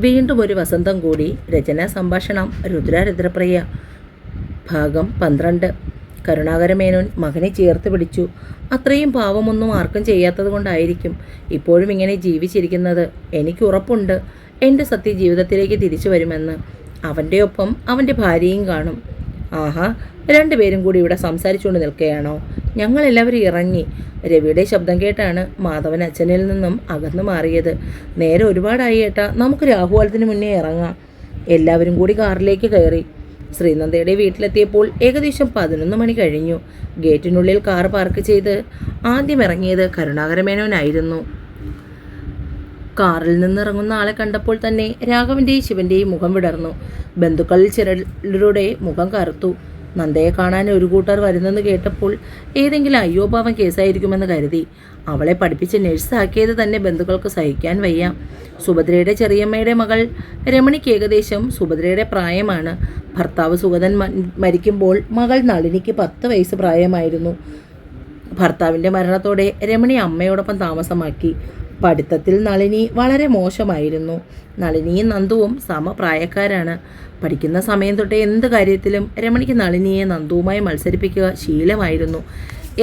വീണ്ടും ഒരു വസന്തം കൂടി. രചനാ സംഭാഷണം രുദ്രപ്രിയ. ഭാഗം 12. കരുണാകരമേനോൻ മകനെ ചേർത്ത് പിടിച്ചു. അത്രയും പാവമൊന്നും ആർക്കും ചെയ്യാത്തത് കൊണ്ടായിരിക്കും ഇപ്പോഴും ഇങ്ങനെ ജീവിച്ചിരിക്കുന്നത്. എനിക്ക് ഉറപ്പുണ്ട് എൻ്റെ സത്യ ജീവിതത്തിലേക്ക് തിരിച്ചു വരുമെന്ന്. അവൻ്റെ ഒപ്പം അവൻ്റെ ഭാര്യയും കാണും. ആഹാ, രണ്ടുപേരും കൂടി ഇവിടെ സംസാരിച്ചുകൊണ്ട് നിൽക്കുകയാണോ? ഞങ്ങളെല്ലാവരും ഇറങ്ങി. രവിയുടെ ശബ്ദം കേട്ടാണ് മാധവൻ അച്ഛനിൽ നിന്നും അകന്നു മാറിയത്. നേരെ ഒരുപാടായി ഏട്ടാ, നമുക്ക് രാഹുകാലത്തിന് മുന്നേ ഇറങ്ങാം. എല്ലാവരും കൂടി കാറിലേക്ക് കയറി. ശ്രീനന്ദയുടെ വീട്ടിലെത്തിയപ്പോൾ ഏകദേശം 11 മണി കഴിഞ്ഞു. ഗേറ്റിനുള്ളിൽ കാർ പാർക്ക് ചെയ്ത് ആദ്യം ഇറങ്ങിയത് കരുണാകരമേനോനായിരുന്നു. കാറിൽ നിന്നിറങ്ങുന്ന ആളെ കണ്ടപ്പോൾ തന്നെ രാഘവൻ്റെയും ശിവൻ്റെയും മുഖം വിടർന്നു. ബന്ധുക്കളിൽ ചിലരുടെ മുഖം കറുത്തു. നന്ദയെ കാണാൻ ഒരു കൂട്ടർ വരുന്നെന്ന് കേട്ടപ്പോൾ ഏതെങ്കിലും അയ്യോപാവം കേസായിരിക്കുമെന്ന് കരുതി. അവളെ പഠിപ്പിച്ച് നഴ്സാക്കിയത് തന്നെ ബന്ധുക്കൾക്ക് സഹിക്കാൻ വയ്യ. സുഭദ്രയുടെ ചെറിയമ്മയുടെ മകൾ രമണിക്ക് ഏകദേശം സുഭദ്രയുടെ പ്രായമാണ്. ഭർത്താവ് സുഗതൻ മരിക്കുമ്പോൾ മകൾ നളിനിക്ക് 10 വയസ്സ് പ്രായമായിരുന്നു. ഭർത്താവിൻ്റെ മരണത്തോടെ രമണി അമ്മയോടൊപ്പം താമസമാക്കി. പഠിത്തത്തിൽ നളിനി വളരെ മോശമായിരുന്നു. നളിനിയും നന്ദുവും സമപ്രായക്കാരാണ്. പഠിക്കുന്ന സമയം തൊട്ടേ എന്ത് കാര്യത്തിലും രമണിക്ക് നളിനിയെ നന്ദുവുമായി മത്സരിപ്പിക്കുക ശീലമായിരുന്നു.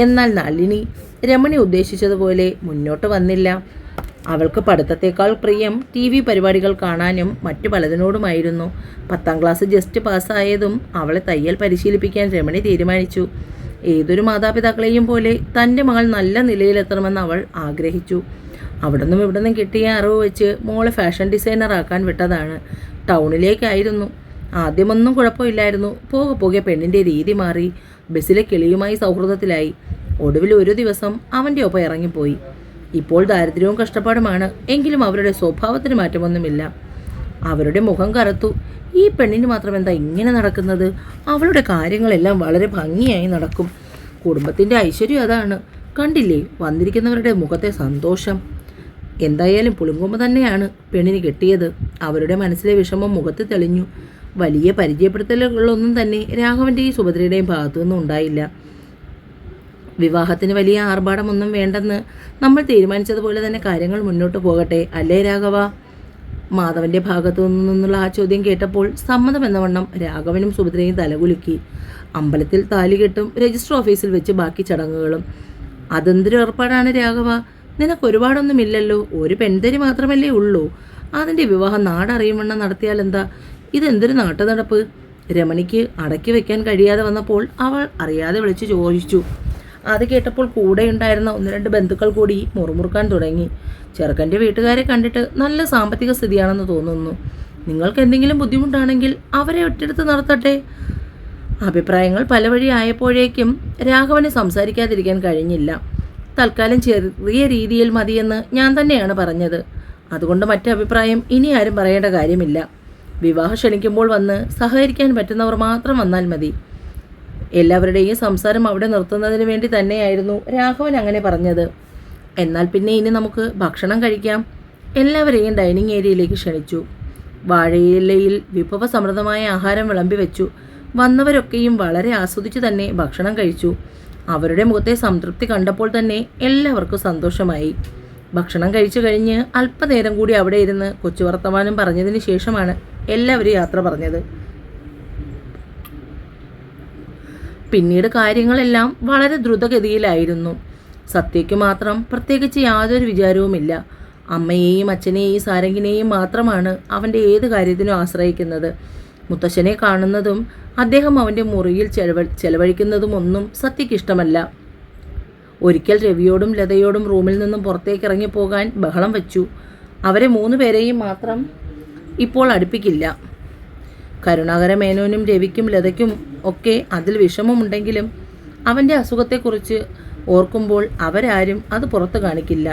എന്നാൽ നളിനി രമണി ഉദ്ദേശിച്ചതുപോലെ മുന്നോട്ട് വന്നില്ല. അവൾക്ക് പഠിത്തത്തേക്കാൾ പ്രിയം TV പരിപാടികൾ കാണാനും മറ്റു പലതിനോടുമായിരുന്നു. 10ാം ക്ലാസ് ജസ്റ്റ് പാസ്സായതും അവളെ തയ്യൽ പരിശീലിപ്പിക്കാൻ രമണി തീരുമാനിച്ചു. ഏതൊരു മാതാപിതാക്കളെയും പോലെ തൻ്റെ മകൾ നല്ല നിലയിലെത്തണമെന്ന് അവൾ ആഗ്രഹിച്ചു. അവിടുന്നും ഇവിടുന്നും കിട്ടിയ അറിവ് വെച്ച് മോളെ ഫാഷൻ ഡിസൈനറാക്കാൻ വിട്ടതാണ്. ടൗണിലേക്കായിരുന്നു. ആദ്യമൊന്നും കുഴപ്പമില്ലായിരുന്നു. പോകെ പോകെ പെണ്ണിൻ്റെ രീതി മാറി. ബസ്സിലെ കിളിയുമായി സൗഹൃദത്തിലായി. ഒടുവിൽ ഒരു ദിവസം അവൻ്റെ ഒപ്പം ഇറങ്ങിപ്പോയി. ഇപ്പോൾ ദാരിദ്ര്യവും കഷ്ടപ്പാടുമാണ്. എങ്കിലും അവരുടെ സ്വഭാവത്തിന് മാറ്റമൊന്നുമില്ല. അവരുടെ മുഖം കറുത്തു. ഈ പെണ്ണിന് മാത്രം എന്താ ഇങ്ങനെ നടക്കുന്നത്? അവളുടെ കാര്യങ്ങളെല്ലാം വളരെ ഭംഗിയായി നടക്കും. കുടുംബത്തിൻ്റെ ഐശ്വര്യം അതാണ്. കണ്ടില്ലേ വന്നിരിക്കുന്നവരുടെ മുഖത്തെ സന്തോഷം. എന്തായാലും പുളുങ്കുമ്പ് തന്നെയാണ് പെണ്ണിന് കിട്ടിയത്. അവരുടെ മനസ്സിലെ വിഷമം മുഖത്ത് തെളിഞ്ഞു. വലിയ പരിചയപ്പെടുത്തലുകളൊന്നും തന്നെ രാഘവൻ്റെയും സുഭദ്രയുടെയും ഭാഗത്തു നിന്നും ഉണ്ടായില്ല. വിവാഹത്തിന് വലിയ ആർഭാടമൊന്നും വേണ്ടെന്ന് നമ്മൾ തീരുമാനിച്ചതുപോലെ തന്നെ കാര്യങ്ങൾ മുന്നോട്ട് പോകട്ടെ, അല്ലേ രാഘവ? മാധവൻ്റെ ഭാഗത്തു നിന്നുള്ള ആ ചോദ്യം കേട്ടപ്പോൾ സമ്മതമെന്നവണ്ണം രാഘവനും സുഭദ്രയും തലകുലുക്കി. അമ്പലത്തിൽ താലികെട്ടും രജിസ്റ്റർ ഓഫീസിൽ വെച്ച് ബാക്കി ചടങ്ങുകളും. അതെന്തൊരു ഏർപ്പാടാണ് രാഘവ? നിനക്ക് ഒരുപാടൊന്നുമില്ലല്ലോ. ഒരു പെൺതരി മാത്രമല്ലേ ഉള്ളൂ. അതിൻ്റെ വിവാഹം നാടറിയുമെണ്ണം നടത്തിയാൽ എന്താ? ഇതെന്തൊരു നാട്ടുനടപ്പ്? രമണിക്ക് അടക്കി വെക്കാൻ കഴിയാതെ വന്നപ്പോൾ അവൾ അറിയാതെ വിളിച്ചു ചോദിച്ചു. അത് കേട്ടപ്പോൾ കൂടെയുണ്ടായിരുന്ന 1-2 ബന്ധുക്കൾ കൂടി മുറുമുറുക്കാൻ തുടങ്ങി. ചെറുക്കൻ്റെ വീട്ടുകാരെ കണ്ടിട്ട് നല്ല സാമ്പത്തിക സ്ഥിതിയാണെന്ന് തോന്നുന്നു. നിങ്ങൾക്ക് എന്തെങ്കിലും ബുദ്ധിമുട്ടാണെങ്കിൽ അവരെ ഒറ്റെടുത്ത് നടത്തട്ടെ. അഭിപ്രായങ്ങൾ പല വഴി ആയപ്പോഴേക്കും രാഘവന് സംസാരിക്കാതിരിക്കാൻ കഴിഞ്ഞില്ല. തൽക്കാലം ചെറിയ രീതിയിൽ മതിയെന്ന് ഞാൻ തന്നെയാണ് പറഞ്ഞത്. അതുകൊണ്ട് മറ്റഭിപ്രായം ഇനി ആരും പറയേണ്ട കാര്യമില്ല. വിവാഹം ക്ഷണിക്കുമ്പോൾ വന്ന് സഹകരിക്കാൻ പറ്റുന്നവർ മാത്രം വന്നാൽ മതി. എല്ലാവരുടെയും സംസാരം അവിടെ നിർത്തുന്നതിന് വേണ്ടി തന്നെയായിരുന്നു രാഘവൻ അങ്ങനെ പറഞ്ഞത്. എന്നാൽ പിന്നെ ഇനി നമുക്ക് ഭക്ഷണം കഴിക്കാം. എല്ലാവരെയും ഡൈനിങ് ഏരിയയിലേക്ക് ക്ഷണിച്ചു. വാഴയിലയിൽ വിഭവസമൃദ്ധമായ ആഹാരം വിളമ്പി വെച്ചു. വന്നവരൊക്കെയും വളരെ ആസ്വദിച്ചു തന്നെ ഭക്ഷണം കഴിച്ചു. അവരുടെ മുഖത്തെ സംതൃപ്തി കണ്ടപ്പോൾ തന്നെ എല്ലാവർക്കും സന്തോഷമായി. ഭക്ഷണം കഴിച്ചു കഴിഞ്ഞ് അല്പനേരം കൂടി അവിടെ ഇരുന്ന് കൊച്ചു വർത്തമാനം പറഞ്ഞതിന് ശേഷമാണ് എല്ലാവരും യാത്ര പറഞ്ഞത്. പിന്നീട് കാര്യങ്ങളെല്ലാം വളരെ ദ്രുതഗതിയിലായിരുന്നു. സത്യയ്ക്ക് മാത്രം പ്രത്യേകിച്ച് യാതൊരു വിചാരവുമില്ല. അമ്മയെയും അച്ഛനെയും സാരംഗിനെയും മാത്രമാണ് അവൻ്റെ ഏത് കാര്യത്തിനും ആശ്രയിക്കുന്നത്. മുത്തശ്ശനെ കാണുന്നതും അദ്ദേഹം അവൻ്റെ മുറിയിൽ ചെലവഴിക്കുന്നതും ഒന്നും സത്യയ്ക്ക് ഇഷ്ടമല്ല. ഒരിക്കൽ രവിയോടും ലതയോടും റൂമിൽ നിന്നും പുറത്തേക്ക് ഇറങ്ങിപ്പോകാൻ ബഹളം വെച്ചു. അവരെ 3 പേരെയും മാത്രം ഇപ്പോൾ അടുപ്പിക്കില്ല. കരുണാകരമേനോനും രവിക്കും ലതയ്ക്കും ഒക്കെ അതിൽ വിഷമമുണ്ടെങ്കിലും അവൻ്റെ അസുഖത്തെക്കുറിച്ച് ഓർക്കുമ്പോൾ അവരാരും അത് പുറത്തു കാണിക്കില്ല.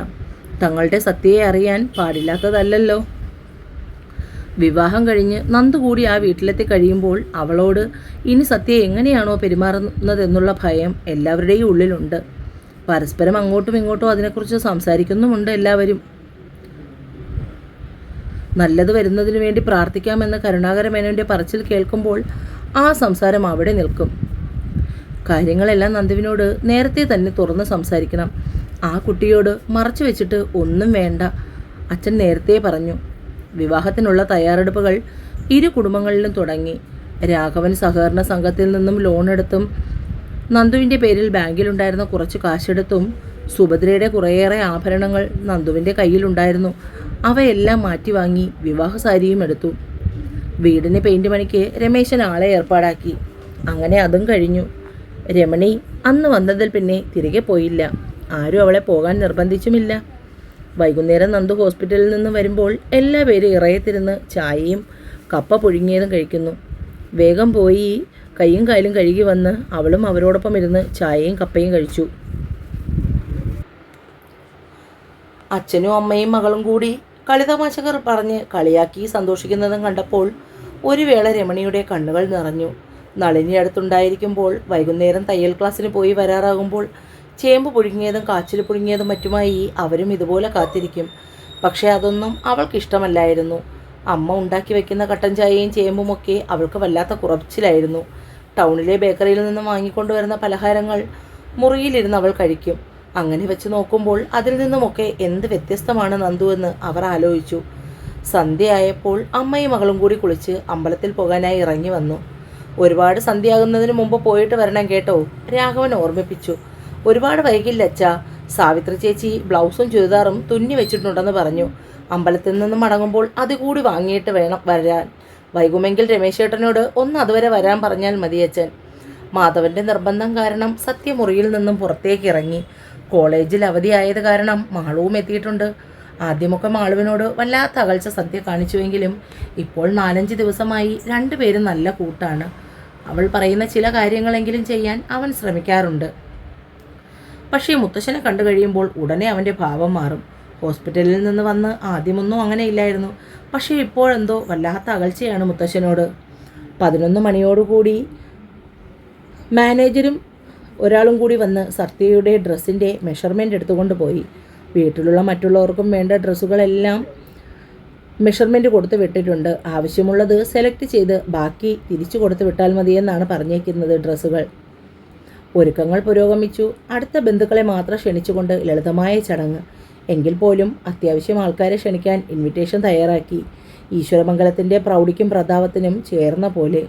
തങ്ങളുടെ സത്യയെ അറിയാൻ പാടില്ലാത്തതല്ലല്ലോ. വിവാഹം കഴിഞ്ഞ് നന്ദു കൂടി ആ വീട്ടിലെത്തി കഴിയുമ്പോൾ അവളോട് ഇനി സത്യ എങ്ങനെയാണോ പെരുമാറുന്നതെന്നുള്ള ഭയം എല്ലാവരുടെയും ഉള്ളിലുണ്ട്. പരസ്പരം അങ്ങോട്ടും ഇങ്ങോട്ടും അതിനെക്കുറിച്ച് സംസാരിക്കുന്നുമുണ്ട് എല്ലാവരും. നല്ലത് വരുന്നതിനു വേണ്ടി പ്രാർത്ഥിക്കാമെന്ന് കരുണാകരമേനോൻ്റെ പറച്ചിൽ കേൾക്കുമ്പോൾ ആ സംസാരം അവിടെ നിൽക്കും. കാര്യങ്ങളെല്ലാം നന്ദുവിനോട് നേരത്തെ തന്നെ തുറന്ന് സംസാരിക്കണം. ആ കുട്ടിയോട് മറച്ചു വെച്ചിട്ട് ഒന്നും വേണ്ട. അച്ഛൻ നേരത്തെ പറഞ്ഞു. വിവാഹത്തിനുള്ള തയ്യാറെടുപ്പുകൾ ഇരു കുടുംബങ്ങളിലും തുടങ്ങി. രാഘവൻ സഹകരണ സംഘത്തിൽ നിന്നും ലോൺ എടുത്തും നന്ദുവിൻ്റെ പേരിൽ ബാങ്കിലുണ്ടായിരുന്ന കുറച്ച് കാശെടുത്തും സുഭദ്രയുടെ കുറേയേറെ ആഭരണങ്ങൾ നന്ദുവിൻ്റെ കയ്യിലുണ്ടായിരുന്നു. അവയെല്ലാം മാറ്റി വാങ്ങി വിവാഹ സാരിയും എടുത്തു. വീടിന് പെയിൻറ് പണിക്ക് രമേശൻ ആളെ ഏർപ്പാടാക്കി. അങ്ങനെ അതും കഴിഞ്ഞു. രമണി അന്ന് വന്നതിൽ പിന്നെ തിരികെ പോയില്ല. ആരും അവളെ പോകാൻ നിർബന്ധിച്ചുമില്ല. വൈകുന്നേരം നന്ദു ഹോസ്പിറ്റലിൽ നിന്ന് വരുമ്പോൾ എല്ലാ പേരും ഇറയത്തിരുന്ന് ചായയും കപ്പ പുഴുങ്ങിയതും കഴിക്കുന്നു. വേഗം പോയി കൈയും കാലും കഴുകി വന്ന് അവളും അവരോടൊപ്പം ഇരുന്ന് ചായയും കപ്പയും കഴിച്ചു. അച്ഛനും അമ്മയും മകളും കൂടി കളിതമാശകർ പറഞ്ഞ് കളിയാക്കി സന്തോഷിക്കുന്നതും കണ്ടപ്പോൾ ഒരു വേള രമണിയുടെ കണ്ണുകൾ നിറഞ്ഞു. നളിനി അടുത്തുണ്ടായിരിക്കുമ്പോൾ വൈകുന്നേരം തയ്യൽ ക്ലാസ്സിന് പോയി വരാറാകുമ്പോൾ ചേമ്പ് പുഴുങ്ങിയതും കാച്ചിൽ പുഴുങ്ങിയതും മറ്റുമായി അവരും ഇതുപോലെ കാത്തിരിക്കും. പക്ഷേ അതൊന്നും അവൾക്കിഷ്ടമല്ലായിരുന്നു. അമ്മ ഉണ്ടാക്കി വയ്ക്കുന്ന കട്ടൻ ചായയും ചേമ്പുമൊക്കെ അവൾക്ക് വല്ലാത്ത കുറച്ചിലായിരുന്നു. ടൗണിലെ ബേക്കറിയിൽ നിന്നും വാങ്ങിക്കൊണ്ടുവരുന്ന പലഹാരങ്ങൾ മുറിയിലിരുന്ന് അവൾ കഴിക്കും. അങ്ങനെ വെച്ച് നോക്കുമ്പോൾ അതിൽ നിന്നുമൊക്കെ എന്ത് വ്യത്യസ്തമാണ് നന്ദു എന്ന് അവർ ആലോചിച്ചു. സന്ധ്യയായപ്പോൾ അമ്മയും മകളും കൂടി കുളിച്ച് അമ്പലത്തിൽ പോകാനായി ഇറങ്ങി വന്നു. ഒരുപാട് സന്ധ്യയാകുന്നതിന് മുമ്പ് പോയിട്ട് വരണം കേട്ടോ, രാഘവൻ ഓർമ്മിപ്പിച്ചു. ഒരുപാട് വൈകില്ല അച്ഛാ, സാവിത്രി ചേച്ചി ബ്ലൗസും ചുരിദാറും തുന്നി വെച്ചിട്ടുണ്ടെന്ന് പറഞ്ഞു. അമ്പലത്തിൽ നിന്ന് മടങ്ങുമ്പോൾ അതുകൂടി വാങ്ങിയിട്ട് വേണം വരാൻ. വൈകുമെങ്കിൽ രമേശേട്ടനോട് ഒന്ന് അതുവരെ വരാൻ പറഞ്ഞാൽ മതി അച്ഛൻ. മാധവൻ്റെ നിർബന്ധം കാരണം സത്യ മുറിയിൽ നിന്നും പുറത്തേക്ക് ഇറങ്ങി. കോളേജിൽ അവധിയായത് കാരണം മാളുവും എത്തിയിട്ടുണ്ട്. ആദ്യമൊക്കെ മാളുവിനോട് വല്ലാത്ത അകൽച്ച സത്യ കാണിച്ചുവെങ്കിലും ഇപ്പോൾ 4-5 ദിവസമായി രണ്ടുപേരും നല്ല കൂട്ടാണ്. അവൾ പറയുന്ന ചില കാര്യങ്ങളെങ്കിലും ചെയ്യാൻ അവൻ ശ്രമിക്കാറുണ്ട്. പക്ഷേ മുത്തശ്ശനെ കണ്ടു കഴിയുമ്പോൾ ഉടനെ അവൻ്റെ ഭാവം മാറും. ഹോസ്പിറ്റലിൽ നിന്ന് വന്ന് ആദ്യമൊന്നും അങ്ങനെ ഇല്ലായിരുന്നു. പക്ഷേ ഇപ്പോഴെന്തോ വല്ലാത്ത അകൽച്ചയാണ് മുത്തശ്ശനോട്. 11 മണിയോടുകൂടി മാനേജരും ഒരാളും കൂടി വന്ന് സത്യയുടെ ഡ്രസ്സിൻ്റെ മെഷർമെൻറ്റ് എടുത്തുകൊണ്ട് പോയി. വീട്ടിലുള്ള മറ്റുള്ളവർക്കും വേണ്ട ഡ്രസ്സുകളെല്ലാം മെഷർമെൻറ്റ് കൊടുത്ത് വിട്ടിട്ടുണ്ട്. ആവശ്യമുള്ളത് സെലക്ട് ചെയ്ത് ബാക്കി തിരിച്ചു കൊടുത്ത് വിട്ടാൽ മതിയെന്നാണ് പറഞ്ഞേക്കുന്നത് ഡ്രസ്സുകൾ. ഒരുക്കങ്ങൾ പുരോഗമിച്ചു. അടുത്ത ബന്ധുക്കളെ മാത്രം ക്ഷണിച്ചുകൊണ്ട് ലളിതമായ ചടങ്ങ്. എങ്കിൽ പോലും അത്യാവശ്യം ആൾക്കാരെ ക്ഷണിക്കാൻ ഇൻവിറ്റേഷൻ തയ്യാറാക്കി. ഈശ്വരമംഗലത്തിൻ്റെ പ്രൗഢിക്കും പ്രതാപത്തിനും ചേർന്ന പോലെ.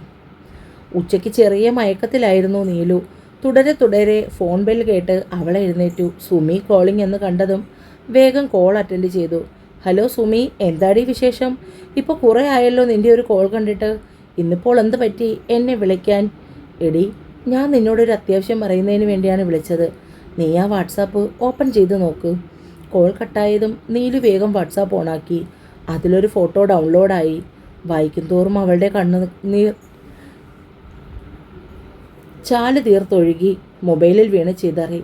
ഉച്ചയ്ക്ക് ചെറിയ മയക്കത്തിലായിരുന്നു നീലു. തുടരെ ഫോൺ ബെൽ കേട്ട് അവളെ എഴുന്നേറ്റു. സുമി കോളിംഗ് എന്ന് കണ്ടതും വേഗം കോൾ അറ്റൻഡ് ചെയ്തു. ഹലോ സുമി, എന്താടി വിശേഷം? ഇപ്പോൾ കുറേ ആയല്ലോ നിൻ്റെ ഒരു കോൾ കണ്ടിട്ട്. ഇന്നിപ്പോൾ എന്ത് പറ്റി എന്നെ വിളിക്കാൻ? എടി, ഞാൻ നിന്നോടൊരു അത്യാവശ്യം പറയുന്നതിന് വേണ്ടിയാണ് വിളിച്ചത്. നീ ആ വാട്സാപ്പ് ഓപ്പൺ ചെയ്ത് നോക്ക്. കോൾ കട്ടായതും നീലു വേഗം വാട്സാപ്പ് ഓണാക്കി. അതിലൊരു ഫോട്ടോ ഡൗൺലോഡായി. വായിക്കും തോറും അവളുടെ കണ്ണുനീർ ചാല് തീർത്തൊഴുകി മൊബൈലിൽ വീണ് ചിതറി.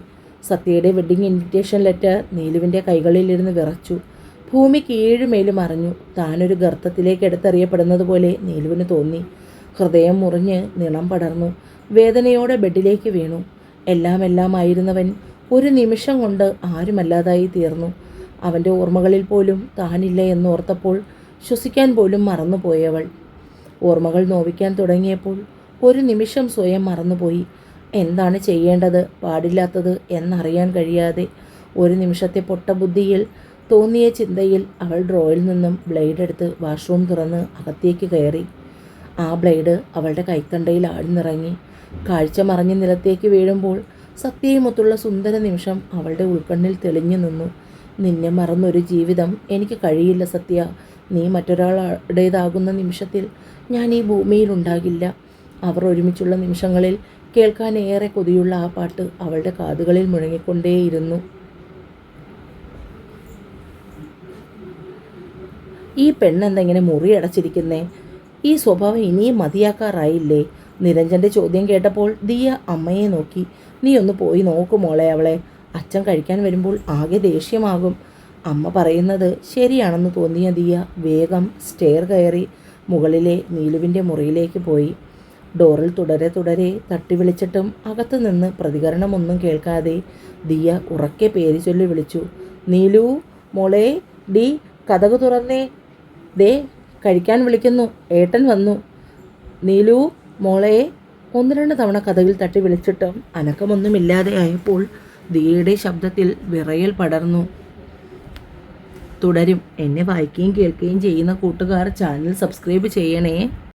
സത്യയുടെ വെഡ്ഡിങ് ഇൻവിറ്റേഷൻ ലെറ്റർ നീലുവിൻ്റെ കൈകളിലിരുന്ന് വിറച്ചു. ഭൂമി കീഴുമേലും അറിഞ്ഞു. താനൊരു ഗർത്തത്തിലേക്ക് എടുത്തെറിയപ്പെടുന്നത് പോലെ നീലുവിന് തോന്നി. ഹൃദയം മുറിഞ്ഞ് നിണം പടർന്നു. വേദനയോടെ ബെഡിലേക്ക് വീണു. എല്ലാമായിരുന്നവൻ ഒരു നിമിഷം കൊണ്ട് ആരുമല്ലാതായി തീർന്നു. അവൻ്റെ ഓർമ്മകളിൽ പോലും താനില്ല എന്നോർത്തപ്പോൾ ശ്വസിക്കാൻ പോലും മറന്നുപോയവൾ. ഓർമ്മകൾ നോവിക്കാൻ തുടങ്ങിയപ്പോൾ ഒരു നിമിഷം സ്വയം മറന്നുപോയി. എന്താണ് ചെയ്യേണ്ടത്, പാടില്ലാത്തത് എന്നറിയാൻ കഴിയാതെ ഒരു നിമിഷത്തെ പൊട്ടബുദ്ധിയിൽ തോന്നിയ ചിന്തയിൽ അവൾ ഡ്രോയിൽ നിന്നും ബ്ലേഡ് എടുത്ത് വാഷ്റൂം തുറന്ന് അകത്തേക്ക് കയറി. ആ ബ്ലേഡ് അവളുടെ കൈത്തണ്ടയിൽ ആഴ്ന്നിറങ്ങി. കാഴ്ച മറഞ്ഞ് നിലത്തേക്ക് വീഴുമ്പോൾ സത്യയുമൊത്തുള്ള സുന്ദര നിമിഷം അവളുടെ ഉൾക്കണ്ണിൽ തെളിഞ്ഞു നിന്നു. നിന്നെ മറന്നൊരു ജീവിതം എനിക്ക് കഴിയില്ല സത്യ. നീ മറ്റൊരാളുടേതാകുന്ന നിമിഷത്തിൽ ഞാൻ ഈ ഭൂമിയിലുണ്ടാകില്ല. അവർ ഒരുമിച്ചുള്ള നിമിഷങ്ങളിൽ കേൾക്കാൻ ഏറെ കൊതിയുള്ള ആ പാട്ട് അവളുടെ കാതുകളിൽ മുഴങ്ങിക്കൊണ്ടേയിരുന്നു. ഈ പെണ്ണെന്തെങ്ങനെ മുറിയടച്ചിരിക്കുന്നേ? ഈ സ്വഭാവം ഇനിയും മതിയാക്കാറായില്ലേ? നിരഞ്ജൻ്റെ ചോദ്യം കേട്ടപ്പോൾ ദിയ അമ്മയെ നോക്കി. നീ ഒന്ന് പോയി നോക്കു മോളെ അവളെ. അച്ഛൻ കഴിക്കാൻ വരുമ്പോൾ ആകെ ദേഷ്യമാകും. അമ്മ പറയുന്നത് ശരിയാണെന്ന് തോന്നിയ ദിയ വേഗം സ്റ്റെയർ കയറി മുകളിലെ നീലുവിൻ്റെ മുറിയിലേക്ക് പോയി. ഡോറിൽ തുടരെ തട്ടി വിളിച്ചിട്ടും അകത്തു നിന്ന് പ്രതികരണമൊന്നും കേൾക്കാതെ ദിയ ഉറക്കെ പേര് ചൊല്ലി വിളിച്ചു. നീലു മോളെ, ഡി കതക് തുറന്നേ, ദേ കഴിക്കാൻ വിളിക്കുന്നു, ഏട്ടൻ വന്നു. നീലു മോളെ. 1-2 തവണ കതകിൽ തട്ടി വിളിച്ചിട്ടും അനക്കമൊന്നുമില്ലാതെ ആയപ്പോൾ ദിയയുടെ ശബ്ദത്തിൽ വിറയൽ പടർന്നു. തുടരും. എന്നെ വായിക്കുകയും കേൾക്കുകയും ചെയ്യുന്ന കൂട്ടുകാർ ചാനൽ സബ്സ്ക്രൈബ് ചെയ്യണേ.